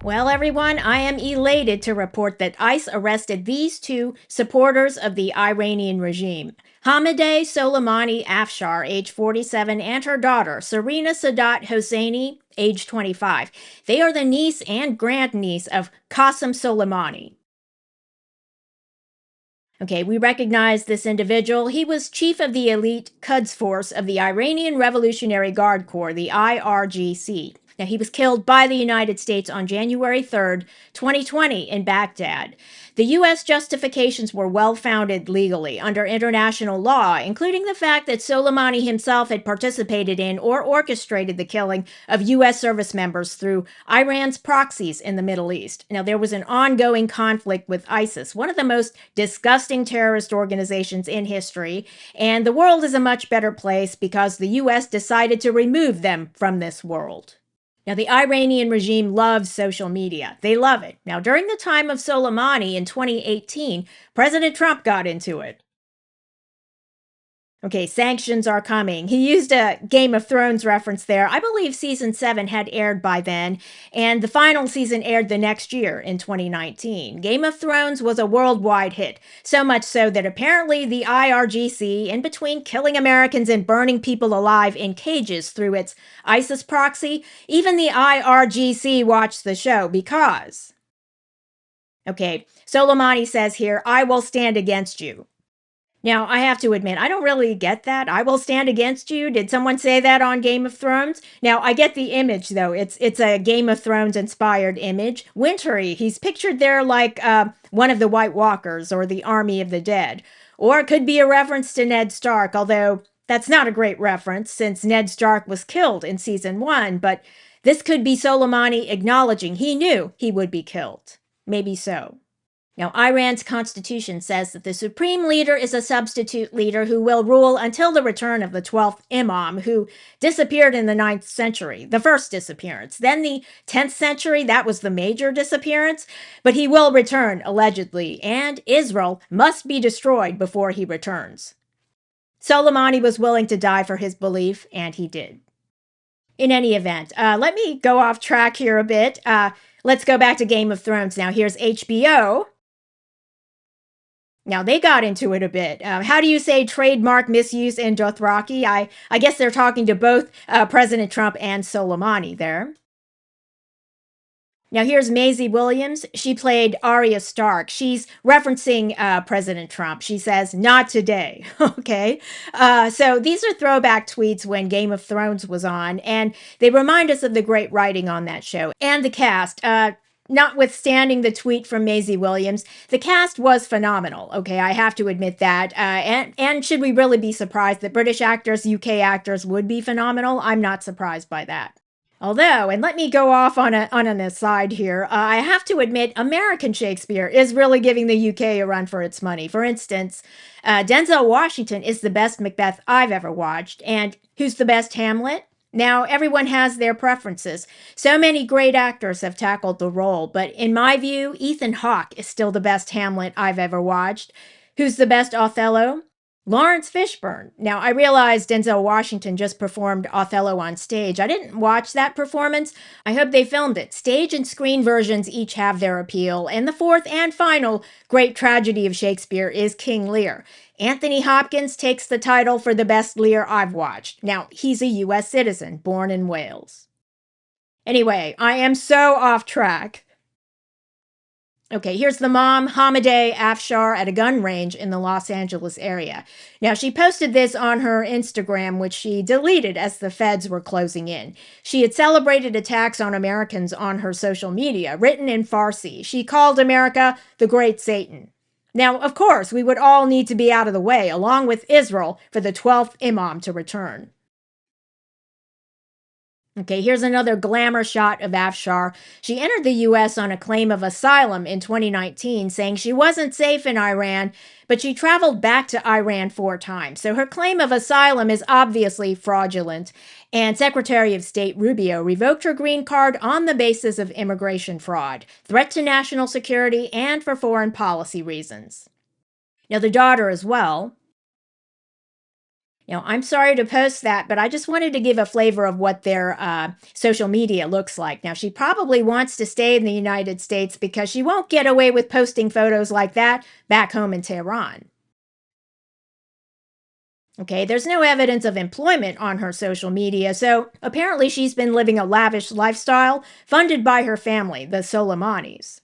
Well, everyone, I am elated to report that ICE arrested these two supporters of the Iranian regime. Hamideh Soleimani Afshar, age 47, and her daughter, Serena Sadat Hosseini, age 25. They are the niece and grandniece of Qasem Soleimani. Okay, we recognize this individual. He was chief of the elite Quds force of the Iranian Revolutionary Guard Corps, the IRGC. Now, he was killed by the United States on January 3rd, 2020, in Baghdad. The U.S. justifications were well founded legally under international law, including the fact that Soleimani himself had participated in or orchestrated the killing of U.S. service members through Iran's proxies in the Middle East. Now, there was an ongoing conflict with ISIS, one of the most disgusting terrorist organizations in history, and the world is a much better place because the U.S. decided to remove them from this world. Now, the Iranian regime loves social media. They love it. Now, during the time of Soleimani in 2018, President Trump got into it. Okay, sanctions are coming. He used a Game of Thrones reference there. I believe season 7 had aired by then, and the final season aired the next year in 2019. Game of Thrones was a worldwide hit, so much so that apparently the IRGC, in between killing Americans and burning people alive in cages through its ISIS proxy, even the IRGC watched the show because. Okay, Soleimani says here, "I will stand against you." Now, I have to admit, I don't really get that. "I will stand against you." Did someone say that on Game of Thrones? Now, I get the image, though. It's a Game of Thrones inspired image. Wintry, he's pictured there like one of the White Walkers or the Army of the Dead. Or it could be a reference to Ned Stark, although that's not a great reference since Ned Stark was killed in season 1. But this could be Soleimani acknowledging he knew he would be killed. Maybe so. Now, Iran's constitution says that the supreme leader is a substitute leader who will rule until the return of the 12th imam, who disappeared in the 9th century, the first disappearance. Then the 10th century, that was the major disappearance, but he will return, allegedly, and Israel must be destroyed before he returns. Soleimani was willing to die for his belief, and he did. In any event, let me go off track here a bit. Let's go back to Game of Thrones now. Here's HBO. Now, they got into it a bit. How do you say trademark misuse in Dothraki? I guess they're talking to both President Trump and Soleimani there. Now, here's Maisie Williams. She played Arya Stark. She's referencing President Trump. She says, "Not today." Okay. So these are throwback tweets when Game of Thrones was on, and they remind us of the great writing on that show and the cast. Notwithstanding the tweet from Maisie Williams, the cast was phenomenal. Okay, I have to admit that. And should we really be surprised that British actors, UK actors would be phenomenal? I'm not surprised by that. Although, and let me go off on an aside here, I have to admit American Shakespeare is really giving the UK a run for its money. For instance, Denzel Washington is the best Macbeth I've ever watched. And who's the best Hamlet? Now, everyone has their preferences. So many great actors have tackled the role, but in my view, Ethan Hawke is still the best Hamlet I've ever watched. Who's the best Othello? Lawrence Fishburne. Now, I realize Denzel Washington just performed Othello on stage. I didn't watch that performance. I hope they filmed it. Stage and screen versions each have their appeal. And the fourth and final great tragedy of Shakespeare is King Lear. Anthony Hopkins takes the title for the best Lear I've watched. Now, he's a U.S. citizen, born in Wales. Anyway, I am so off track. Okay, here's the mom, Hamideh Afshar, at a gun range in the Los Angeles area. Now, she posted this on her Instagram, which she deleted as the feds were closing in. She had celebrated attacks on Americans on her social media, written in Farsi. She called America the Great Satan. Now, of course, we would all need to be out of the way, along with Israel, for the 12th imam to return. Okay, here's another glamour shot of Afshar. She entered the U.S. on a claim of asylum in 2019, saying she wasn't safe in Iran, but she traveled back to Iran 4 times. So her claim of asylum is obviously fraudulent, and Secretary of State Rubio revoked her green card on the basis of immigration fraud, threat to national security, and for foreign policy reasons. Now, the daughter as well. I'm sorry to post that, but I just wanted to give a flavor of what their social media looks like. Now, she probably wants to stay in the United States because she won't get away with posting photos like that back home in Tehran. Okay, there's no evidence of employment on her social media, so apparently she's been living a lavish lifestyle funded by her family, the Soleimanis.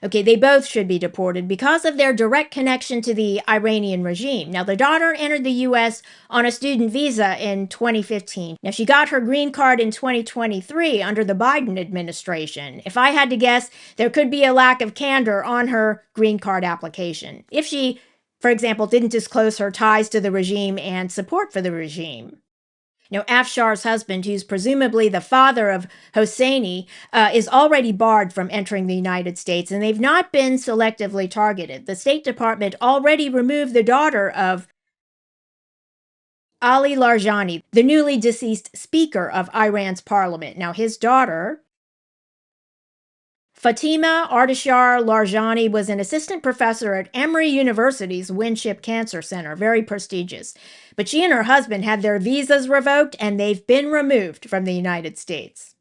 Okay, they both should be deported because of their direct connection to the Iranian regime. Now, the daughter entered the US on a student visa in 2015. Now, she got her green card in 2023 under the Biden administration. If I had to guess, there could be a lack of candor on her green card application if she, for example, didn't disclose her ties to the regime and support for the regime. Afshar's husband, who's presumably the father of Hosseini, is already barred from entering the United States, and they've not been selectively targeted. The State Department already removed the daughter of Ali Larijani, the newly deceased Speaker of Iran's parliament. Now, his daughter, Fatima Ardashar Larijani, was an assistant professor at Emory University's Winship Cancer Center, very prestigious. But she and her husband had their visas revoked and they've been removed from the United States.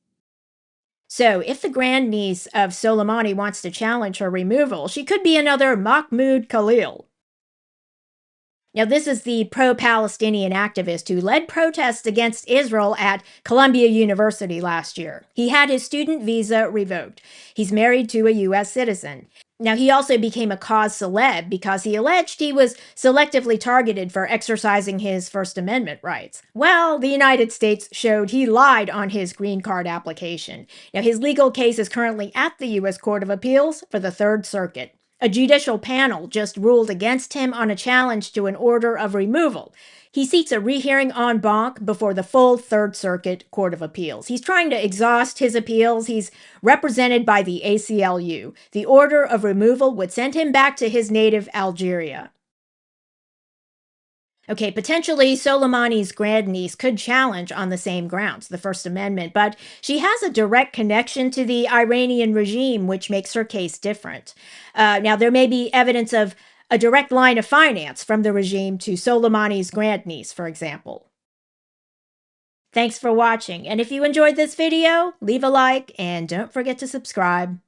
So, if the grandniece of Soleimani wants to challenge her removal, she could be another Mahmoud Khalil. Now, this is the pro-Palestinian activist who led protests against Israel at Columbia University last year. He had his student visa revoked. He's married to a U.S. citizen. Now, he also became a cause celeb because he alleged he was selectively targeted for exercising his First Amendment rights. Well, the United States showed he lied on his green card application. Now, his legal case is currently at the U.S. Court of Appeals for the Third Circuit. A judicial panel just ruled against him on a challenge to an order of removal. He seeks a rehearing en banc before the full Third Circuit Court of Appeals. He's trying to exhaust his appeals. He's represented by the ACLU. The order of removal would send him back to his native Algeria. Okay, potentially Soleimani's grandniece could challenge on the same grounds, the First Amendment, but she has a direct connection to the Iranian regime, which makes her case different. Now, there may be evidence of a direct line of finance from the regime to Soleimani's grandniece, for example. Thanks for watching, and if you enjoyed this video, leave a like and don't forget to subscribe.